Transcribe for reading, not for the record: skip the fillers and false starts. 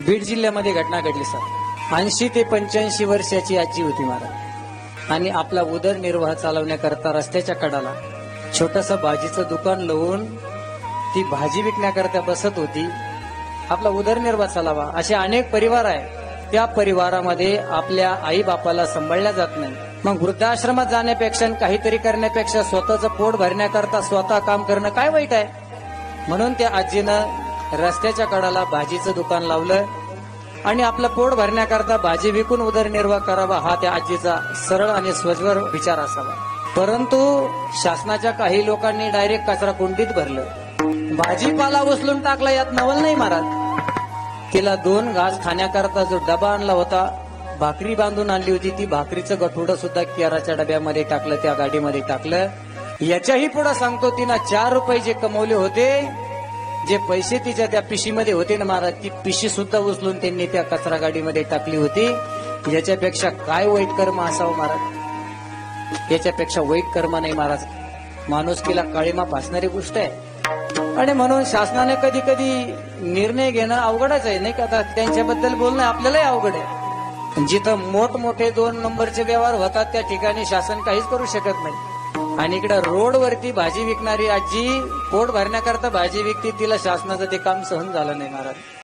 बीड जिल्ह्यामध्ये घटना घडली सर. 80 ते 85 वर्षाची आजी होती महाराज आणि आपला उदरनिर्वाह चालवण्याकरता रस्त्याच्या कडाला छोटस भाजीचं दुकान लावून ती भाजी विकण्याकरता बसत होती. आपला उदरनिर्वाह चालावा. असे अनेक परिवार आहे. त्या परिवारामध्ये आपल्या आई बापाला सांभाळल्या जात नाही. मग वृद्धाश्रमात जाण्यापेक्षा काहीतरी करण्यापेक्षा स्वतःचं पोट भरण्याकरता स्वतः काम करणं काय वाईट आहे. म्हणून त्या आजीनं रस्त्याच्या कडाला भाजीचं दुकान लावलं आणि आपलं पोट भरण्याकरता भाजी विकून उदरनिर्वाह करावा हा त्या आजीचा सरळ आणि स्वज्वर विचार असावा. परंतु शासनाच्या काही लोकांनी डायरेक्ट कचरा कुंडीत भरलं. भाजीपाला उचलून टाकला यात नवल नाही महाराज. तिला 2 घास खाण्याकरता जो डबा आणला होता, भाकरी बांधून आणली होती, ती भाकरीचं गठुडं सुद्धा केराच्या डब्यामध्ये टाकलं, त्या गाडीमध्ये टाकलं. याच्याही पुढे सांगतो, तिनं 4 रुपये जे कमवले होते, जे पैसे तिच्या त्या पिशीमध्ये होते ना महाराज, ती पिशी सुद्धा उचलून त्यांनी त्या कचरा गाडीमध्ये टाकली होती. याच्यापेक्षा काय वाईट कर्म असावं महाराज. याच्यापेक्षा वाईट कर्म नाही महाराज. माणुसकीला काळीमा फासणारी गोष्ट आहे. आणि म्हणून शासनाने कधी कधी निर्णय घेणं अवघडच आहे नाही का. आता त्यांच्याबद्दल बोलणं आपल्यालाही अवघड आहे. जिथं मोठमोठे 2 नंबरचे व्यवहार होतात त्या ठिकाणी शासन काहीच करू शकत नाही. आणि इकडे रोडवरती भाजी विकणारी आजी पोट भरण्याकरता भाजी विकती, तिला शासनाचं ते काम सहन झालं नाही महाराज.